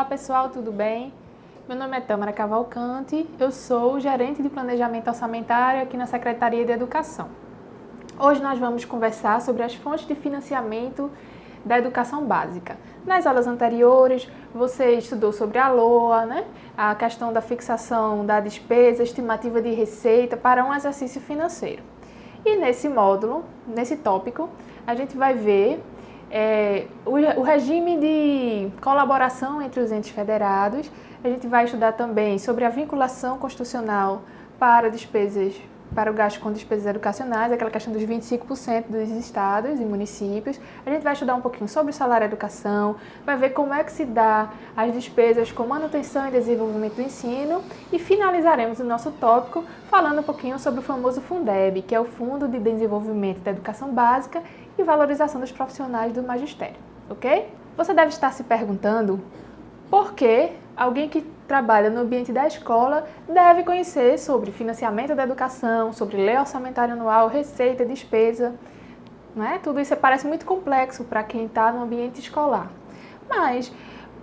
Olá pessoal, tudo bem? Meu nome é Tâmara Cavalcante, eu sou gerente de planejamento orçamentário aqui na Secretaria de Educação. Hoje nós vamos conversar sobre as fontes de financiamento da educação básica. Nas aulas anteriores, você estudou sobre a LOA, né? A questão da fixação da despesa, estimativa de receita para um exercício financeiro. E nesse módulo, nesse tópico, a gente vai ver o regime de colaboração entre os entes federados. A gente vai estudar também sobre a vinculação constitucional para o gasto com despesas educacionais, aquela questão dos 25% dos estados e municípios. A gente vai estudar um pouquinho sobre o salário educação, vai ver como é que se dá as despesas com manutenção e desenvolvimento do ensino e finalizaremos o nosso tópico falando um pouquinho sobre o famoso Fundeb, que é o Fundo de Desenvolvimento da Educação Básica e Valorização dos Profissionais do Magistério, ok? Você deve estar se perguntando por que alguém que trabalha no ambiente da escola deve conhecer sobre financiamento da educação, sobre lei orçamentária anual, receita, despesa, não é? Tudo isso parece muito complexo para quem está no ambiente escolar. Mas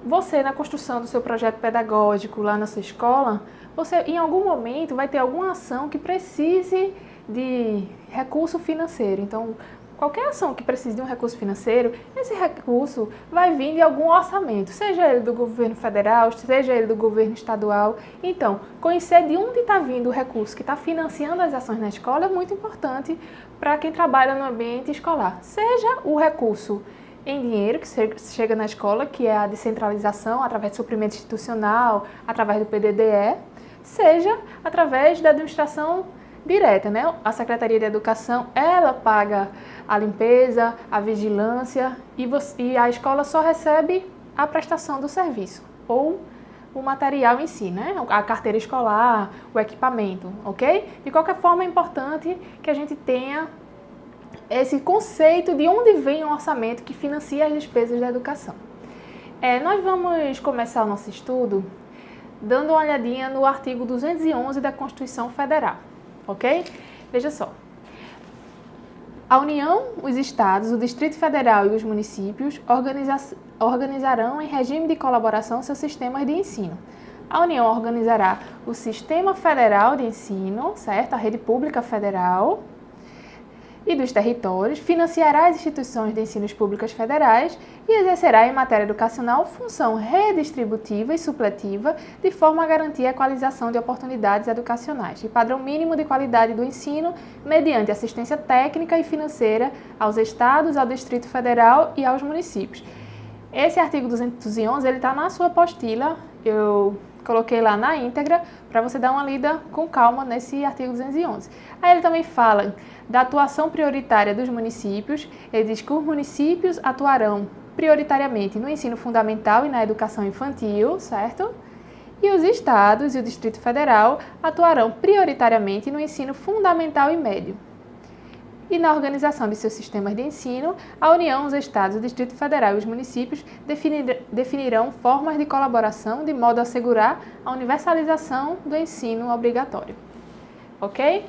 você, na construção do seu projeto pedagógico lá na sua escola, você em algum momento vai ter alguma ação que precise de recurso financeiro. Então, qualquer ação que precise de um recurso financeiro, esse recurso vai vir de algum orçamento, seja ele do governo federal, seja ele do governo estadual. Então, conhecer de onde está vindo o recurso que está financiando as ações na escola é muito importante para quem trabalha no ambiente escolar. Seja o recurso em dinheiro que chega na escola, que é a descentralização através do suprimento institucional, através do PDDE, seja através da administração direta, né? A Secretaria de Educação, ela paga a limpeza, a vigilância e a escola só recebe a prestação do serviço ou o material em si, né? A carteira escolar, o equipamento, ok? De qualquer forma, é importante que a gente tenha esse conceito de onde vem o orçamento que financia as despesas da educação. Nós vamos começar o nosso estudo dando uma olhadinha no artigo 211 da Constituição Federal. Ok? Veja só. A União, os Estados, o Distrito Federal e os municípios organizarão em regime de colaboração seus sistemas de ensino. A União organizará o Sistema Federal de Ensino, certo? A rede pública federal e dos territórios, financiará as instituições de ensino públicas federais e exercerá em matéria educacional função redistributiva e supletiva de forma a garantir a equalização de oportunidades educacionais e padrão mínimo de qualidade do ensino mediante assistência técnica e financeira aos estados, ao Distrito Federal e aos municípios. Esse artigo 211 está na sua apostila, eu coloquei lá na íntegra para você dar uma lida com calma nesse artigo 211. Aí ele também fala da atuação prioritária dos municípios. Ele diz que os municípios atuarão prioritariamente no ensino fundamental e na educação infantil, certo? E os estados e o Distrito Federal atuarão prioritariamente no ensino fundamental e médio. E na organização de seus sistemas de ensino, a União, os Estados, o Distrito Federal e os municípios definirão formas de colaboração de modo a assegurar a universalização do ensino obrigatório. Ok?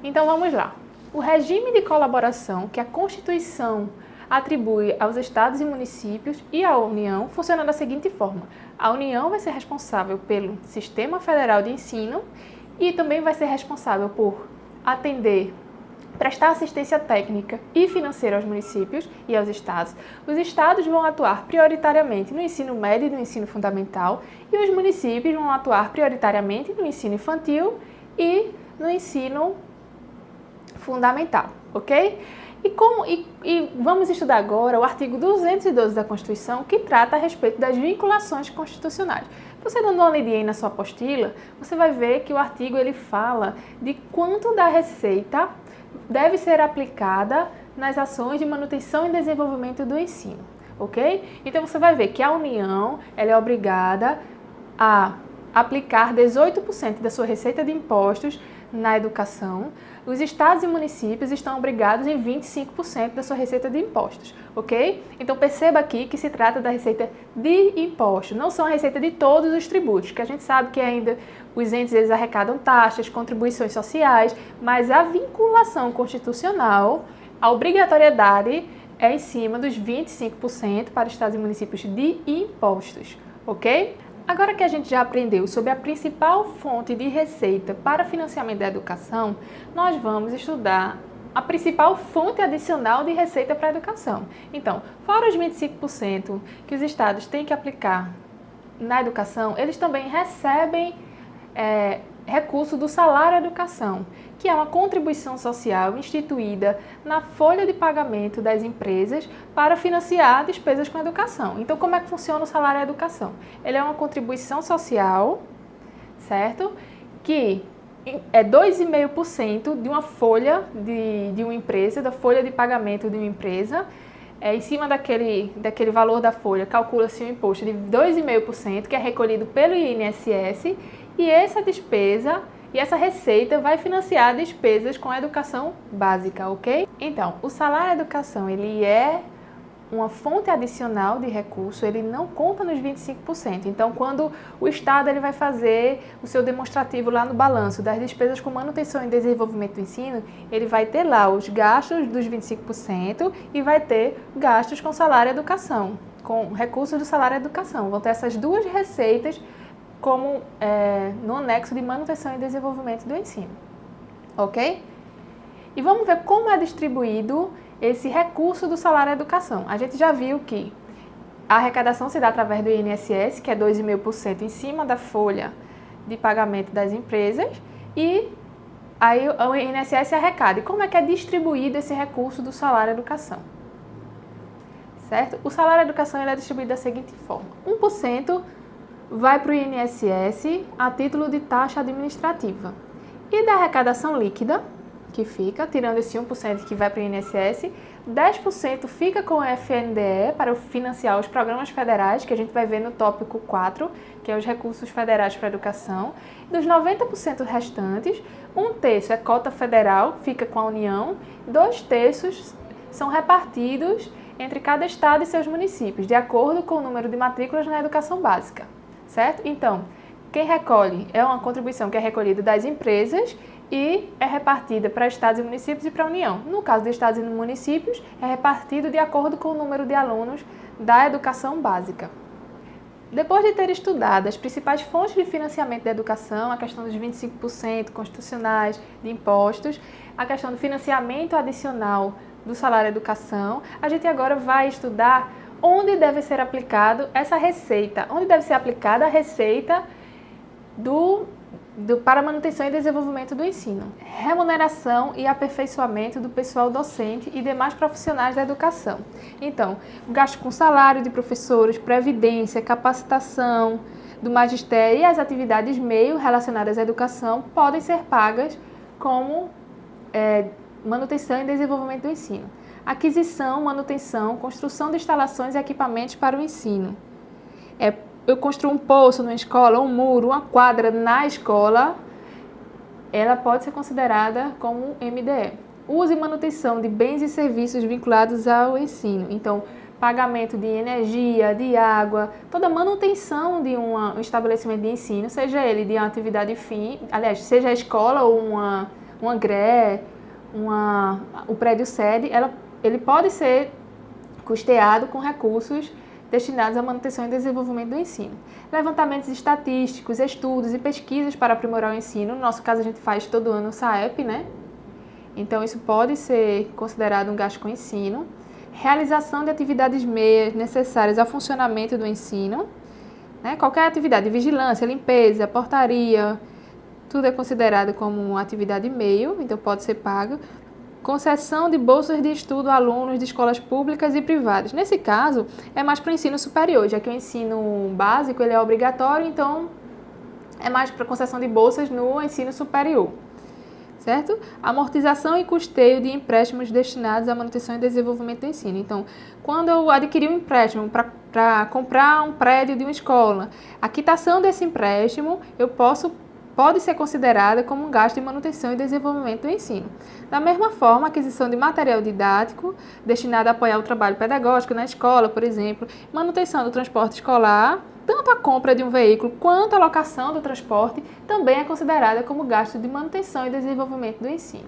Então vamos lá. O regime de colaboração que a Constituição atribui aos Estados e municípios e à União funciona da seguinte forma. A União vai ser responsável pelo Sistema Federal de Ensino e também vai ser responsável por prestar assistência técnica e financeira aos municípios e aos estados. Os estados vão atuar prioritariamente no ensino médio e no ensino fundamental e os municípios vão atuar prioritariamente no ensino infantil e no ensino fundamental, ok? E vamos estudar agora o artigo 212 da Constituição, que trata a respeito das vinculações constitucionais. Você dando uma lidinha aí na sua apostila, você vai ver que o artigo ele fala de quanto da receita deve ser aplicada nas ações de manutenção e desenvolvimento do ensino, ok? Então você vai ver que a União ela é obrigada a aplicar 18% da sua receita de impostos na educação. Os estados e municípios estão obrigados em 25% da sua receita de impostos, ok? Então perceba aqui que se trata da receita de impostos, não são a receita de todos os tributos, que a gente sabe que ainda os entes eles arrecadam taxas, contribuições sociais, mas a vinculação constitucional, a obrigatoriedade é em cima dos 25% para estados e municípios de impostos, ok? Agora que a gente já aprendeu sobre a principal fonte de receita para financiamento da educação, nós vamos estudar a principal fonte adicional de receita para a educação. Então, fora os 25% que os estados têm que aplicar na educação, eles também recebem recurso do salário educação, que é uma contribuição social instituída na folha de pagamento das empresas para financiar despesas com educação. Então, como é que funciona o salário educação? Ele é uma contribuição social, certo? Que é 2,5% de uma folha de uma empresa, da folha de pagamento de uma empresa. Em cima daquele valor da folha, calcula-se um imposto de 2,5%, que é recolhido pelo INSS, e essa despesa e essa receita vai financiar despesas com a educação básica, ok? Então, o salário educação, ele é uma fonte adicional de recurso, ele não conta nos 25%. Então, quando o Estado ele vai fazer o seu demonstrativo lá no balanço das despesas com manutenção e desenvolvimento do ensino, ele vai ter lá os gastos dos 25% e vai ter gastos com salário educação, com recursos do salário educação. Vão ter essas duas receitas como no anexo de manutenção e desenvolvimento do ensino, ok? E vamos ver como é distribuído esse recurso do salário educação. A gente já viu que a arrecadação se dá através do INSS, que é 2,5% em cima da folha de pagamento das empresas, e aí o INSS arrecada. E como é que é distribuído esse recurso do salário educação? Certo? O salário educação ele é distribuído da seguinte forma: 1% vai para o INSS a título de taxa administrativa. E da arrecadação líquida, que fica, tirando esse 1% que vai para o INSS, 10% fica com o FNDE para financiar os programas federais, que a gente vai ver no tópico 4, que é os recursos federais para a educação. Dos 90% restantes, 1/3 é cota federal, fica com a União, 2/3 são repartidos entre cada estado e seus municípios, de acordo com o número de matrículas na educação básica, certo? Então, quem recolhe é uma contribuição que é recolhida das empresas e é repartida para estados e municípios e para a União. No caso de estados e municípios, é repartido de acordo com o número de alunos da educação básica. Depois de ter estudado as principais fontes de financiamento da educação, a questão dos 25% constitucionais de impostos, a questão do financiamento adicional do salário educação, a gente agora vai estudar onde deve ser aplicado essa receita, onde deve ser aplicada a receita para manutenção e desenvolvimento do ensino, remuneração e aperfeiçoamento do pessoal docente e demais profissionais da educação. Então, gasto com salário de professores, previdência, capacitação do magistério e as atividades meio relacionadas à educação podem ser pagas como manutenção e desenvolvimento do ensino. Aquisição, manutenção, construção de instalações e equipamentos para o ensino. Eu construo um poço numa escola, um muro, uma quadra na escola, ela pode ser considerada como MDE. Uso e manutenção de bens e serviços vinculados ao ensino. Então, pagamento de energia, de água, toda manutenção de um estabelecimento de ensino, seja ele de uma atividade fim, aliás, seja a escola ou uma GRE, o prédio sede, ele pode ser custeado com recursos destinados à manutenção e desenvolvimento do ensino. Levantamentos estatísticos, estudos e pesquisas para aprimorar o ensino. No nosso caso, a gente faz todo ano o SAEP, né? Então, isso pode ser considerado um gasto com ensino. Realização de atividades meias necessárias ao funcionamento do ensino. Né? Qualquer atividade, vigilância, limpeza, portaria, tudo é considerado como uma atividade meio, então pode ser pago. Concessão de bolsas de estudo a alunos de escolas públicas e privadas. Nesse caso, é mais para o ensino superior, já que o ensino básico ele é obrigatório, então é mais para concessão de bolsas no ensino superior, certo? Amortização e custeio de empréstimos destinados à manutenção e desenvolvimento do ensino. Então, quando eu adquiri um empréstimo para comprar um prédio de uma escola, a quitação desse empréstimo pode ser considerada como um gasto de manutenção e desenvolvimento do ensino. Da mesma forma, a aquisição de material didático destinado a apoiar o trabalho pedagógico na escola, por exemplo, manutenção do transporte escolar, tanto a compra de um veículo quanto a locação do transporte também é considerada como gasto de manutenção e desenvolvimento do ensino.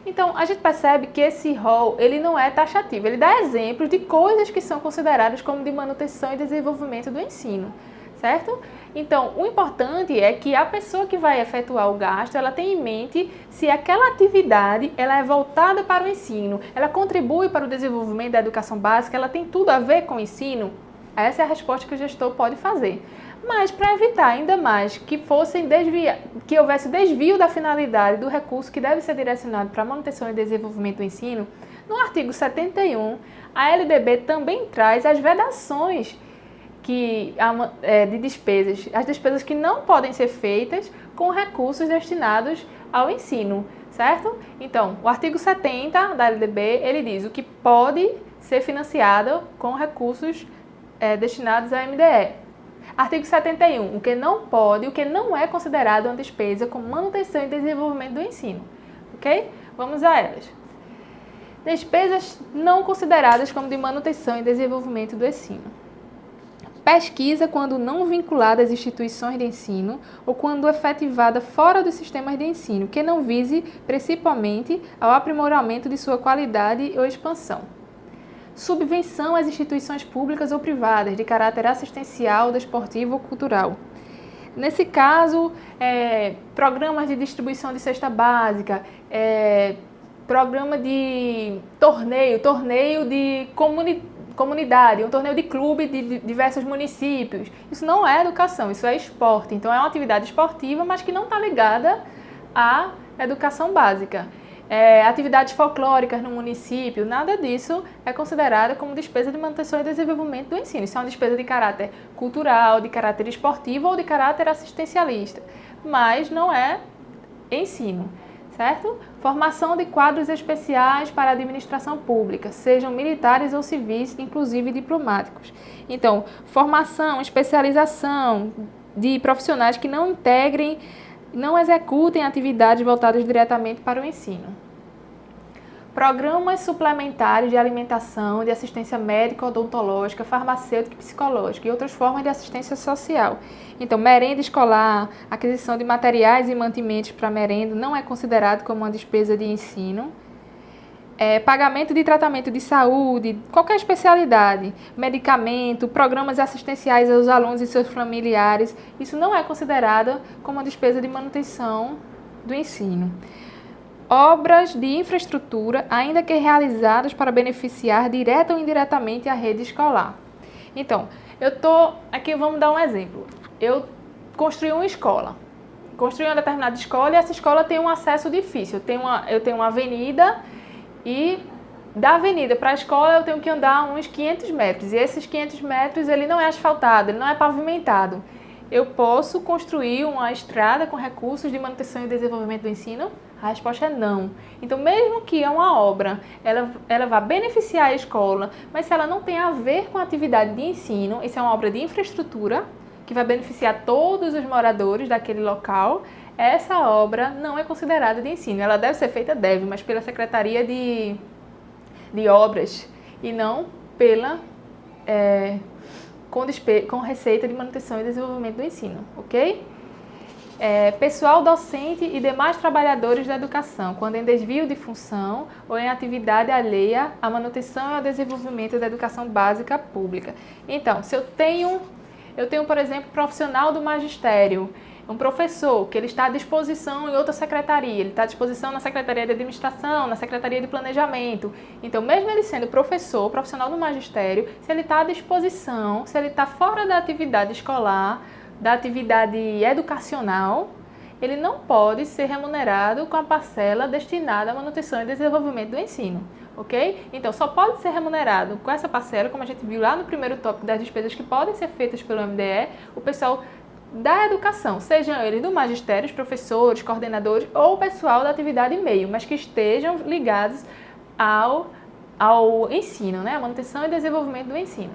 Então, a gente percebe que esse rol ele não é taxativo, ele dá exemplos de coisas que são consideradas como de manutenção e desenvolvimento do ensino. certo? Então, o importante é que a pessoa que vai efetuar o gasto, ela tenha em mente se aquela atividade ela é voltada para o ensino, ela contribui para o desenvolvimento da educação básica, ela tem tudo a ver com o ensino. Essa é a resposta que o gestor pode fazer. Mas para evitar ainda mais que houvesse desvio da finalidade do recurso que deve ser direcionado para a manutenção e desenvolvimento do ensino, no artigo 71, a LDB também traz as vedações de despesas, as despesas que não podem ser feitas com recursos destinados ao ensino, certo? Então, o artigo 70 da LDB, ele diz o que pode ser financiado com recursos destinados ao MDE. Artigo 71, o que não pode, o que não é considerado uma despesa com manutenção e desenvolvimento do ensino, ok? Vamos a elas. Despesas não consideradas como de manutenção e desenvolvimento do ensino. Pesquisa quando não vinculada às instituições de ensino ou quando efetivada fora dos sistemas de ensino, que não vise principalmente ao aprimoramento de sua qualidade ou expansão. Subvenção às instituições públicas ou privadas de caráter assistencial, desportivo ou cultural. Nesse caso, programas de distribuição de cesta básica, programa de torneio de comunidade, um torneio de clube de diversos municípios. Isso não é educação, isso é esporte. Então, é uma atividade esportiva, mas que não está ligada à educação básica. Atividades folclóricas no município, nada disso é considerado como despesa de manutenção e desenvolvimento do ensino. Isso é uma despesa de caráter cultural, de caráter esportivo ou de caráter assistencialista, mas não é ensino, certo? Formação de quadros especiais para a administração pública, sejam militares ou civis, inclusive diplomáticos. Então, formação, especialização de profissionais que não integrem, não executem atividades voltadas diretamente para o ensino. Programas suplementares de alimentação, de assistência médica, odontológica, farmacêutica e psicológica e outras formas de assistência social. Então, merenda escolar, aquisição de materiais e mantimentos para merenda não é considerado como uma despesa de ensino. Pagamento de tratamento de saúde, qualquer especialidade, medicamento, programas assistenciais aos alunos e seus familiares, isso não é considerado como uma despesa de manutenção do ensino. Obras de infraestrutura, ainda que realizadas para beneficiar direta ou indiretamente a rede escolar. Então, aqui vamos dar um exemplo. Eu construí uma escola. Construí uma determinada escola e essa escola tem um acesso difícil. Eu tenho uma avenida e da avenida para a escola eu tenho que andar uns 500 metros. E esses 500 metros ele não é asfaltado, ele não é pavimentado. Eu posso construir uma estrada com recursos de manutenção e desenvolvimento do ensino? A resposta é não. Então, mesmo que é uma obra, ela vai beneficiar a escola, mas se ela não tem a ver com a atividade de ensino, isso é uma obra de infraestrutura que vai beneficiar todos os moradores daquele local, essa obra não é considerada de ensino. Ela deve ser feita, mas pela Secretaria de Obras e não com receita de manutenção e desenvolvimento do ensino, ok? Pessoal docente e demais trabalhadores da educação, quando em desvio de função ou em atividade alheia à manutenção e ao desenvolvimento da educação básica pública. Então, se eu tenho, por exemplo, profissional do magistério, um professor que ele está à disposição em outra secretaria, ele está à disposição na Secretaria de Administração, na Secretaria de Planejamento. Então, mesmo ele sendo profissional do magistério, se ele está à disposição, se ele está fora da atividade escolar, da atividade educacional, ele não pode ser remunerado com a parcela destinada à manutenção e desenvolvimento do ensino, ok? Então, só pode ser remunerado com essa parcela, como a gente viu lá no primeiro tópico das despesas que podem ser feitas pelo MDE, o pessoal da educação, sejam eles do magistério, os professores, coordenadores ou o pessoal da atividade meio, mas que estejam ligados ao ensino, né? A manutenção e desenvolvimento do ensino.